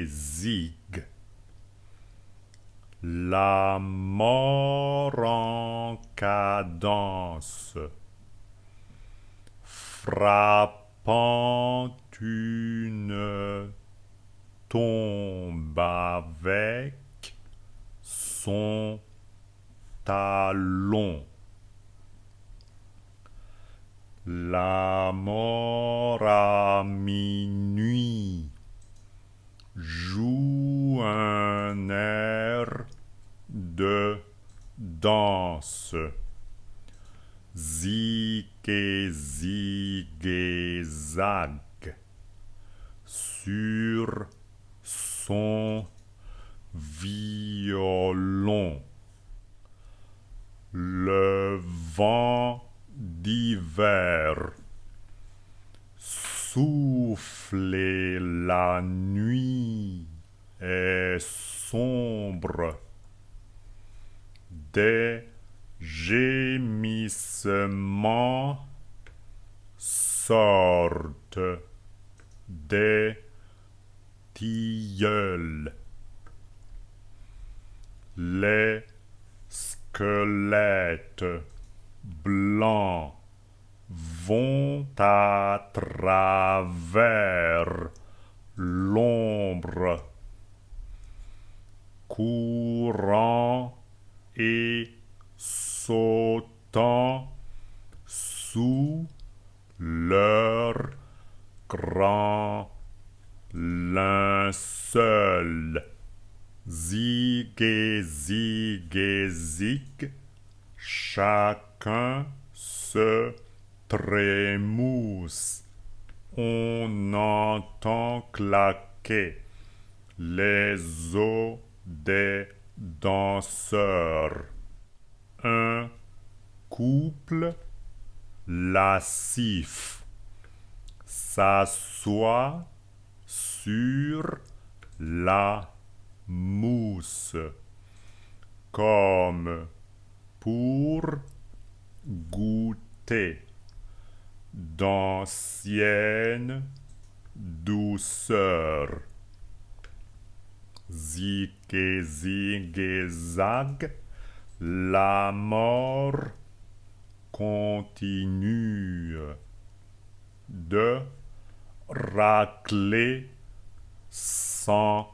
Zig. La mort en cadence, frappant une tombe avec son talon. La mort à minuit joue un air de danse. Zig et zag sur son violon. Le vent d'hiver souffle et la nuit est sombre. Des gémissements sortent des tilleuls. Les squelettes blancs vont à travers l'ombre, courant et sautant sous leur grand linceul. Zig et zig, chacun se trémousse. On entend claquer les os des danseurs. Un couple lascif s'assoit sur la mousse comme pour goûter d'anciennes douceurs. Zig et zag, la mort continue de racler sans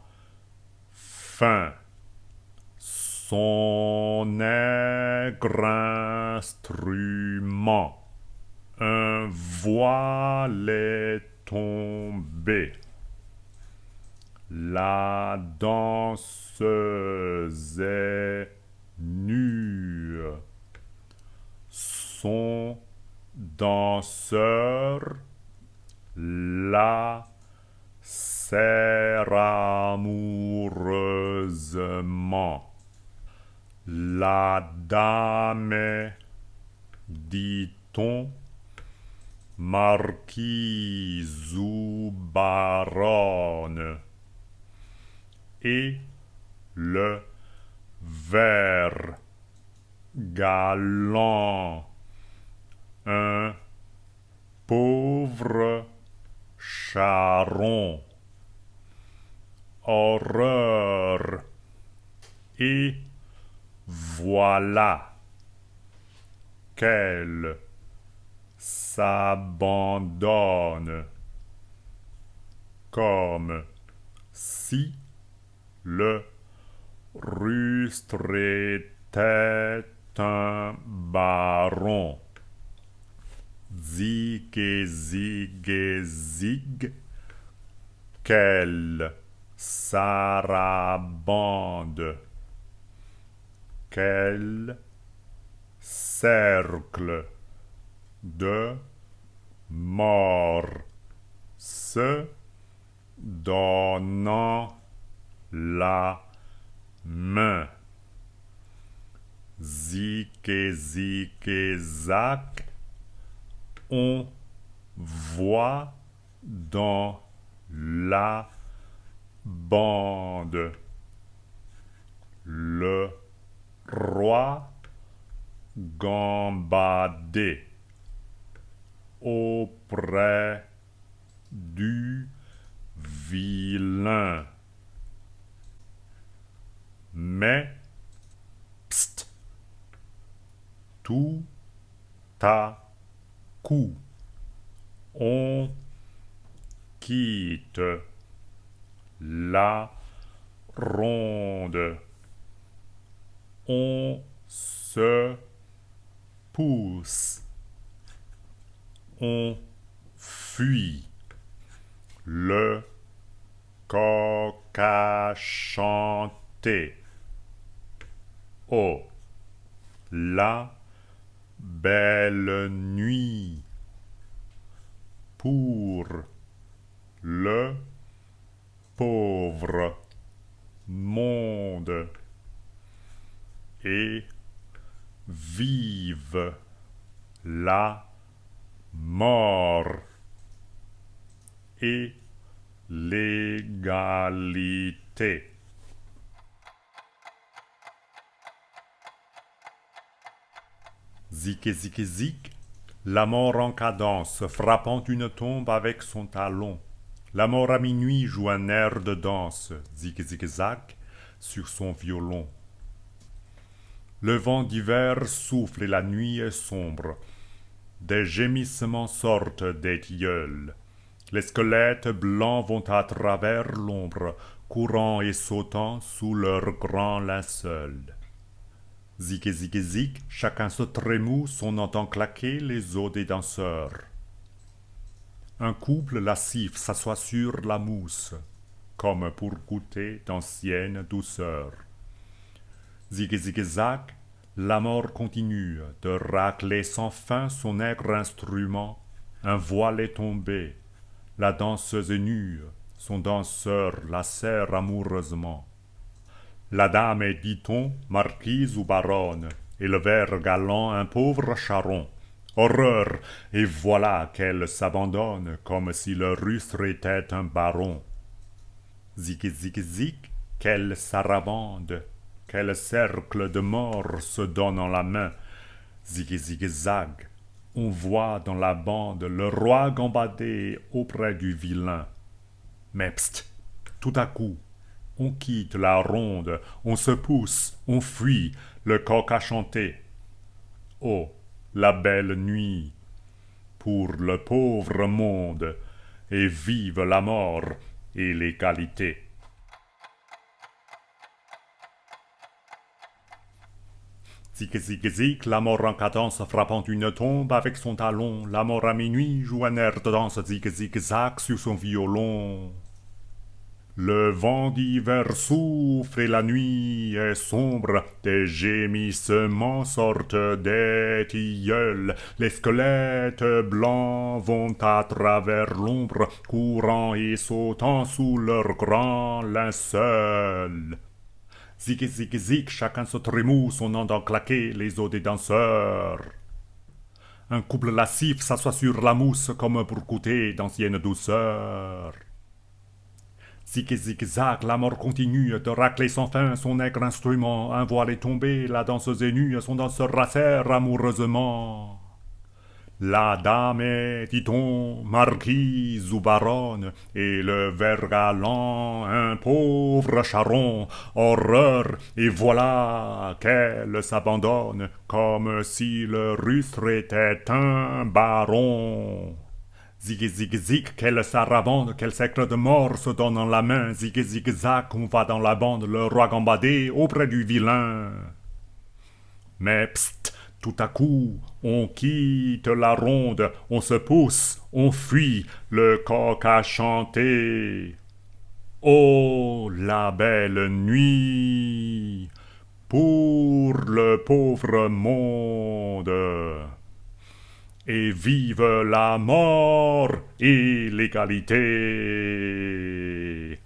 fin son aigre instrument. Un voile est tombé. La danseuse est nue. Son danseur la serre amoureusement. La dame est, dit-on, marquise ou baronne, et le vert galant, un pauvre charron. Horreur, et voilà qu'elle s'abandonne comme si le rustre était un baron. Zig et zig, qu'elle sarabande, quel cercle de mort se donnant la main. Zig et zag, on voit dans la bande le roi gambadé auprès du vilain. Mais, pst, tout à coup, on quitte la ronde, on se pousse, on fuit le coq a chanté. Oh, la belle nuit pour le pauvre monde et vive la mort et l'égalité. Zik et zik et zik, la mort en cadence, frappant une tombe avec son talon. La mort à minuit joue un air de danse, zik et zik et zac, sur son violon. Le vent d'hiver souffle et la nuit est sombre. Des gémissements sortent des tilleuls. Les squelettes blancs vont à travers l'ombre, courant et sautant sous leurs grands linceuls. Zik et zik et zik, chacun se trémousse, on entend claquer les os des danseurs. Un couple lascif s'assoit sur la mousse, comme pour goûter d'anciennes douceurs. Zik et zik et zac, la mort continue de racler sans fin son aigre instrument. Un voile est tombé, la danseuse est nue, son danseur la serre amoureusement. La dame est, dit-on, marquise ou baronne, et le ver galant un pauvre charron. Horreur! Et voilà qu'elle s'abandonne, comme si le rustre était un baron. Zik et zik et zik, quelle sarabande, quel cercle de mort se donnant la main. Zik et zik et zag, on voit dans la bande le roi gambader auprès du vilain. Mais pst, tout à coup, on quitte la ronde, on se pousse, on fuit, le coq a chanté. Oh, la belle nuit pour le pauvre monde, et vive la mort et l'égalité. Zik et zik et zik, la mort en cadence frappant une tombe avec son talon. La mort à minuit joue un air de danse, zik et zik et zac sur son violon. Le vent d'hiver souffle et la nuit est sombre, des gémissements sortent des tilleuls, les squelettes blancs vont à travers l'ombre, courant et sautant sous leurs grands linceuls. Zik et zik et zik, chacun se trémousse, on entend claquer les os des danseurs. Un couple lascif s'assoit sur la mousse comme pour goûter d'anciennes douceurs. Zik et zik et zac, la mort continue de racler sans fin son aigre instrument. Un voile est tombé, la danseuse est nue, son danseur rasserre amoureusement. La dame est, dit-on, marquise ou baronne, et le ver galant, un pauvre charron. Horreur, et voilà qu'elle s'abandonne, comme si le rustre était un baron. Zig et zig zig, quelle sarabande, quel secret de mort se donne en la main. Zig et zig zac, on va dans la bande, le roi gambadé auprès du vilain. Mais pst, tout à coup, on quitte la ronde, on se pousse, on fuit, le coq a chanté. Oh, la belle nuit pour le pauvre monde. Et vive la mort et l'égalité.